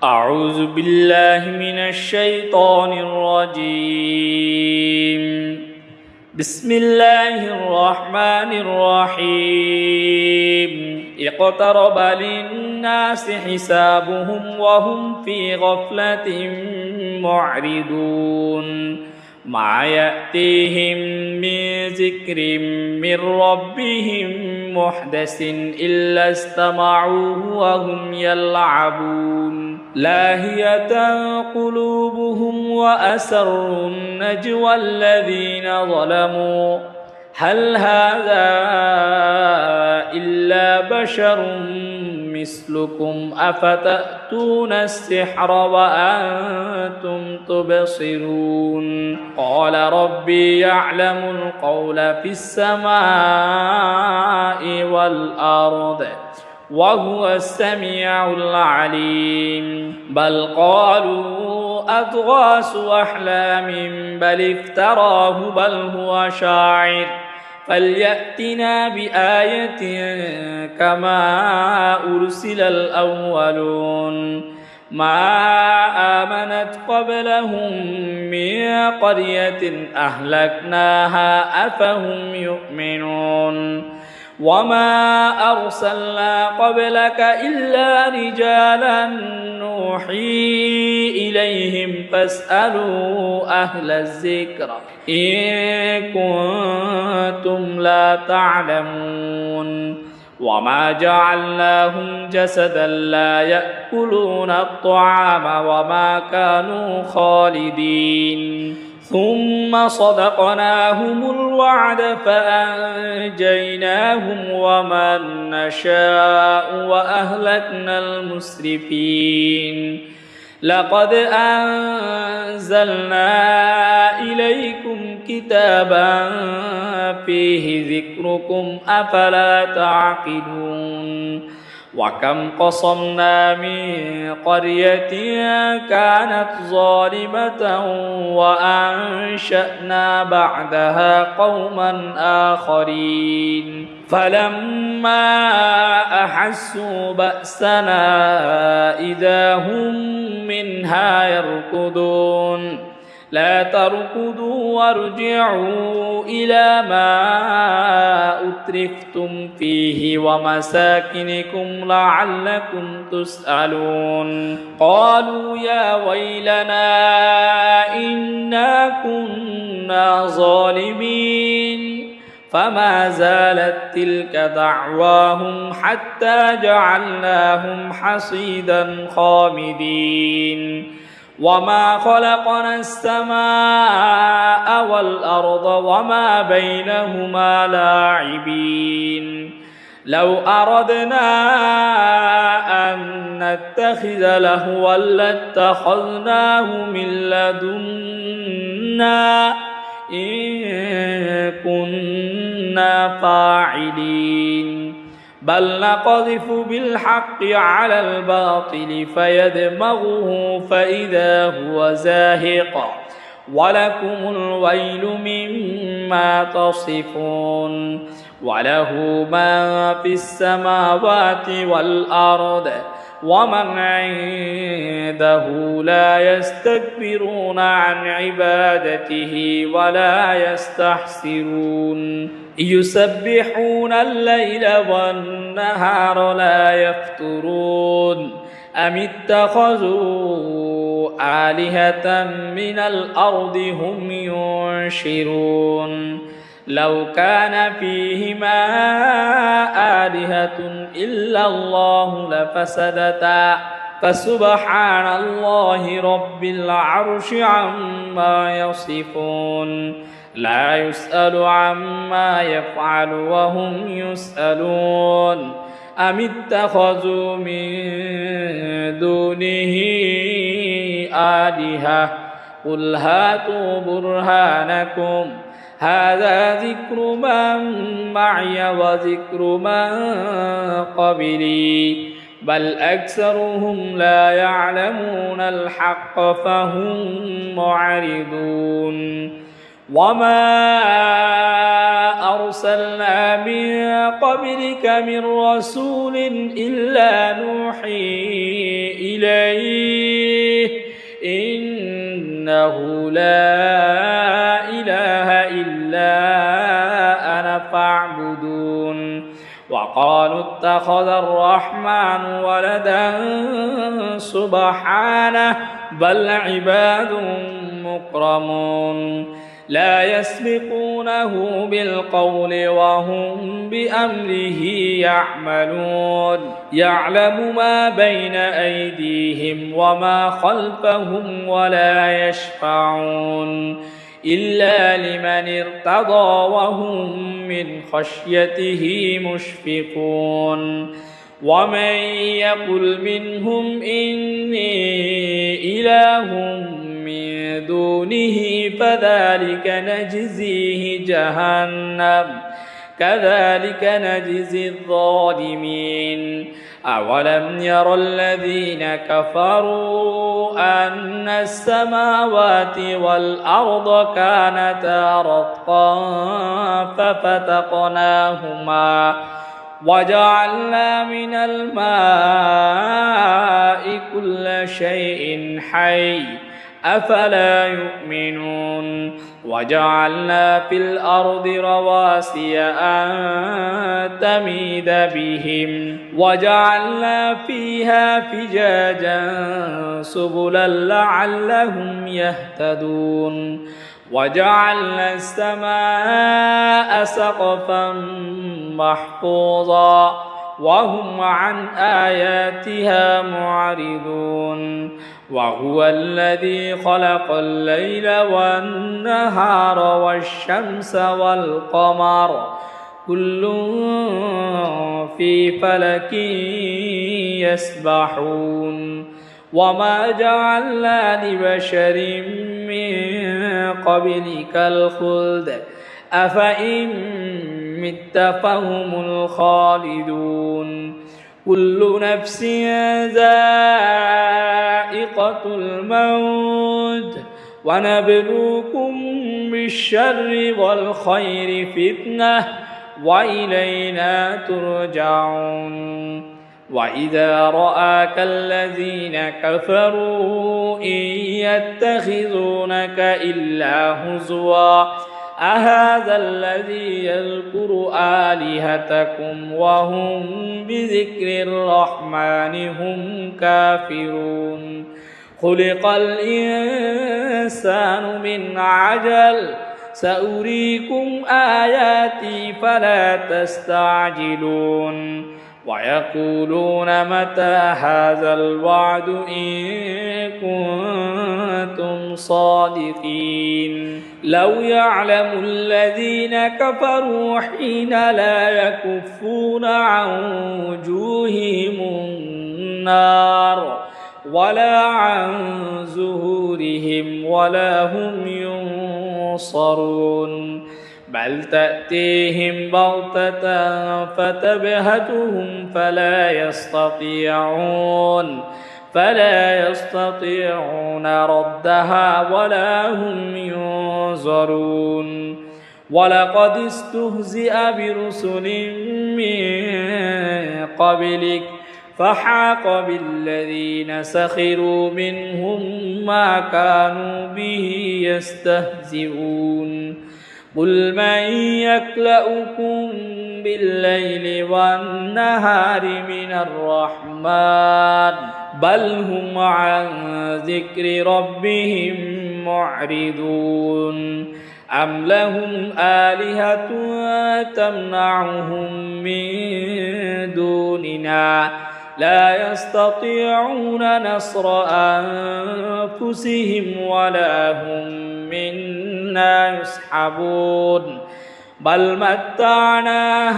أعوذ بالله من الشيطان الرجيم. بسم الله الرحمن الرحيم. اقترب للناس حسابهم وهم في غفلة معرضون ما يأتيهم من ذكر من ربهم محدث إلا استمعوه وهم يلعبون لاهية قلوبهم وأسروا النجوى الذين ظلموا هل هذا إلا بشر مثلكم أفتأتون السحر وأنتم تبصرون قال ربي يعلم القول في السماء والأرض وهو السميع العليم بل قالوا أضغاث أحلام بل افتراه بل هو شاعر فليأتنا بآية كما أرسل الأولون ما آمنت قبلهم من قرية أهلكناها أفهم يؤمنون وما أرسلنا قبلك إلا رجالا نوحي إليهم فاسألوا أهل الذكر إن كنتم لا تعلمون وما جعلناهم جسدا لا يأكلون الطعام وما كانوا خالدين ثم صدقناهم الوعد فأنجيناهم ومن نشاء وأهلكنا المسرفين لقد أنزلنا إليكم كتابا فيه ذكركم أفلا تعقلون وكم قصمنا من قرية كانت ظالمة وأنشأنا بعدها قوما آخرين فلما أحسوا بأسنا إذا هم منها يركضون لا تركضوا وارجعوا إلى ما أترفتم فيه ومساكنكم لعلكم تسألون قالوا يا ويلنا إنا كنا ظالمين فما زالت تلك دعواهم حتى جعلناهم حصيدا خامدين وما خلقنا السماء والأرض وما بينهما لاعبين لو أردنا أن نتخذ لهوا لاتخذناه من لدنا إن كنا فاعلين بل نقذف بالحق على الباطل فيدمغه فإذا هو زاهق ولكم الويل مما تصفون وله ما في السماوات والأرض ومن عنده لا يستكبرون عن عبادته ولا يستحسرون يسبحون الليل والنهار لا يفترون أم اتخذوا آلهة من الأرض هم ينشرون لو كان فيهما آلهة إلا الله لفسدتا فسبحان الله رب العرش عما يصفون لا يسأل عما يفعل وهم يسألون أم اتخذوا من دونه آلهة قل هاتوا برهانكم هذا ذكر من معي وذكر من قبلي بل أكثرهم لا يعلمون الحق فهم معرضون وما أرسلنا من قبلك من رسول إلا نوحي إليه إنه لا إله إلا أنا فاعبدون وقالوا اتخذ الرحمن ولدا سبحانه بل عباد مكرمون لا يسبقونه بالقول وهم بأمره يعملون يعلم ما بين أيديهم وما خلفهم ولا يشفعون إلا لمن ارتضى وهم من خشيته مشفقون ومن يقل منهم إني إله من دونه فذلك نجزيه جهنم كذلك نجزي الظالمين أولم ير الذين كفروا أن السماوات والأرض كانتا رتقا ففتقناهما وجعلنا من الماء كل شيء حي أفلا يؤمنون وجعلنا في الأرض رواسي أن تميد بهم وجعلنا فيها فجاجا سبلا لعلهم يهتدون وجعلنا السماء سقفا محفوظا وهم عن آياتها معرضون وهو الذي خلق الليل والنهار والشمس والقمر كل في فلك يسبحون وما جعلنا لبشر من قبلك الخلد أفإن مت فهم الخالدون كل نفس ذائقة الموت ونبلوكم بالشر والخير فتنة وإلينا ترجعون وإذا رآك الذين كفروا إن يتخذونك إلا هزوا أهذا الذي يذكر آلهتكم وهم بذكر الرحمن هم كافرون خلق الإنسان من عجل سأريكم آياتي فلا تستعجلون ويقولون متى هذا الوعد إن كنتم صادقين لو يعلم الذين كفروا حين لا يكفون عن وجوههم النار ولا عن ظهورهم ولا هم ينصرون بل تأتيهم بغتة فتبهتهم فلا يستطيعون ردها ولا هم ينظرون ولقد استهزئ برسل من قبلك فحاق بالذين سخروا منهم ما كانوا به يستهزئون قل من يكلؤكم بالليل والنهار من الرحمن بل هم عن ذكر ربهم معرضون أم لهم آلهة تمنعهم من دوننا لا يستطيعون نصر أنفسهم ولا هم منا يسحبون بل متعنا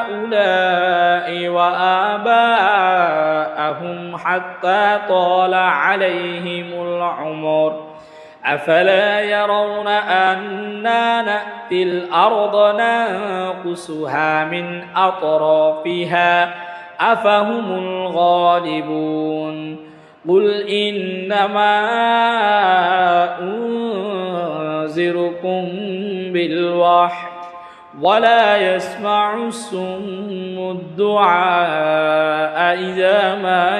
هؤلاء وآباءهم حتى طال عليهم العمر أفلا يرون أنا نأتي الأرض ننقصها من أطرافها أفهم الغالبون قل إنما أنذركم ولا يسمع الصم الدعاء إذا ما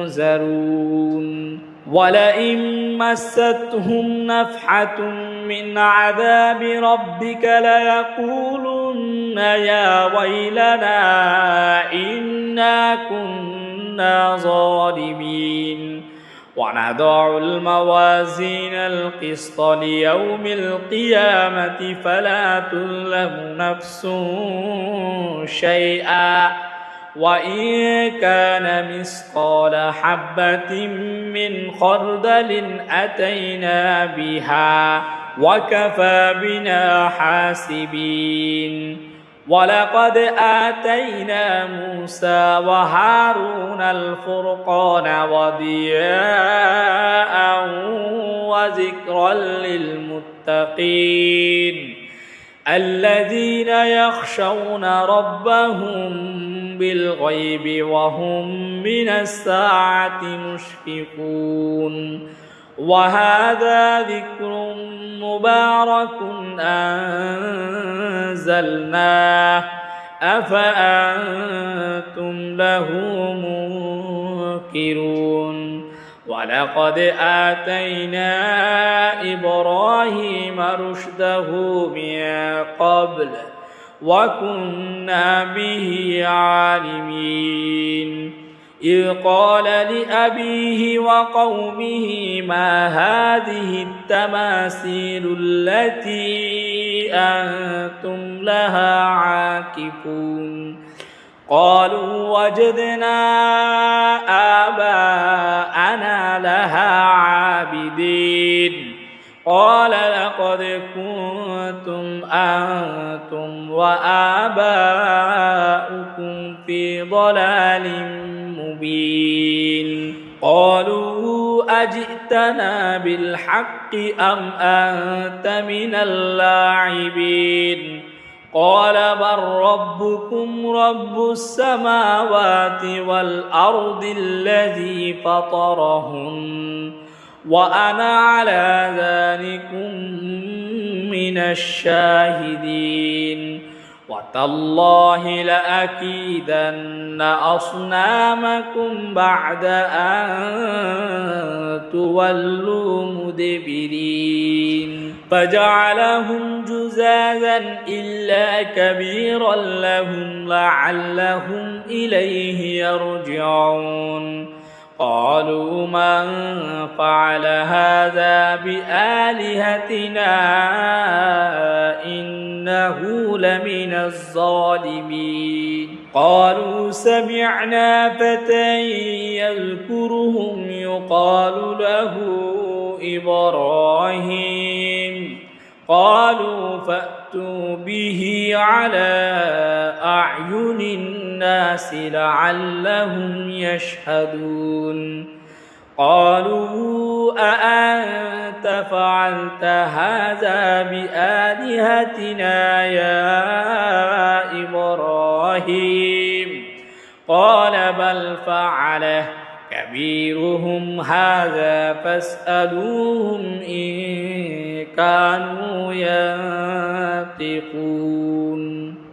ينذرون ولئن مستهم نفحة من عذاب ربك ليقولن يا ويلنا إنا كنا ظالمين ونضع الموازين القسط ليوم القيامة فلا تظلم نفس شيئا وإن كان مثقال حبة من خردل أتينا بها وكفى بنا حاسبين ولقد آتينا موسى وهارون الفرقان وضياء وذكرا للمتقين الذين يخشون ربهم بالغيب وهم من الساعة مشفقون وهذا ذكر مبارك أنزلناه أفأنتم له منكرون ولقد آتينا إبراهيم رشده من قبل وكنا به عالمين إذ قال لأبيه وقومه ما هذه التماثيل التي أنتم لها عاكفون قالوا وجدنا آباءنا لها عابدين قال لقد كنتم أنتم وآباؤكم في ضلال مبين قالوا أجئتنا بالحق أم أنت من اللاعبين قال بل ربكم رب السماوات والأرض الذي فطرهن وأنا على ذلكم من الشاهدين وتالله لأكيدن أصنامكم بعد أن تولوا مدبرين فجعلهم جزازا إلا كبيرا لهم لعلهم إليه يرجعون قالوا من فعل هذا بآلهتنا إنه لمن الظالمين قالوا سمعنا فتى يذكرهم يقال له إبراهيم قالوا فأتوا به على أعين الناس لعلهم يشهدون قالوا أأنت فعلت هذا بآلهتنا يا إبراهيم قال بل فعله كبيرهم هذا فاسألوهم إن كانوا ينطقون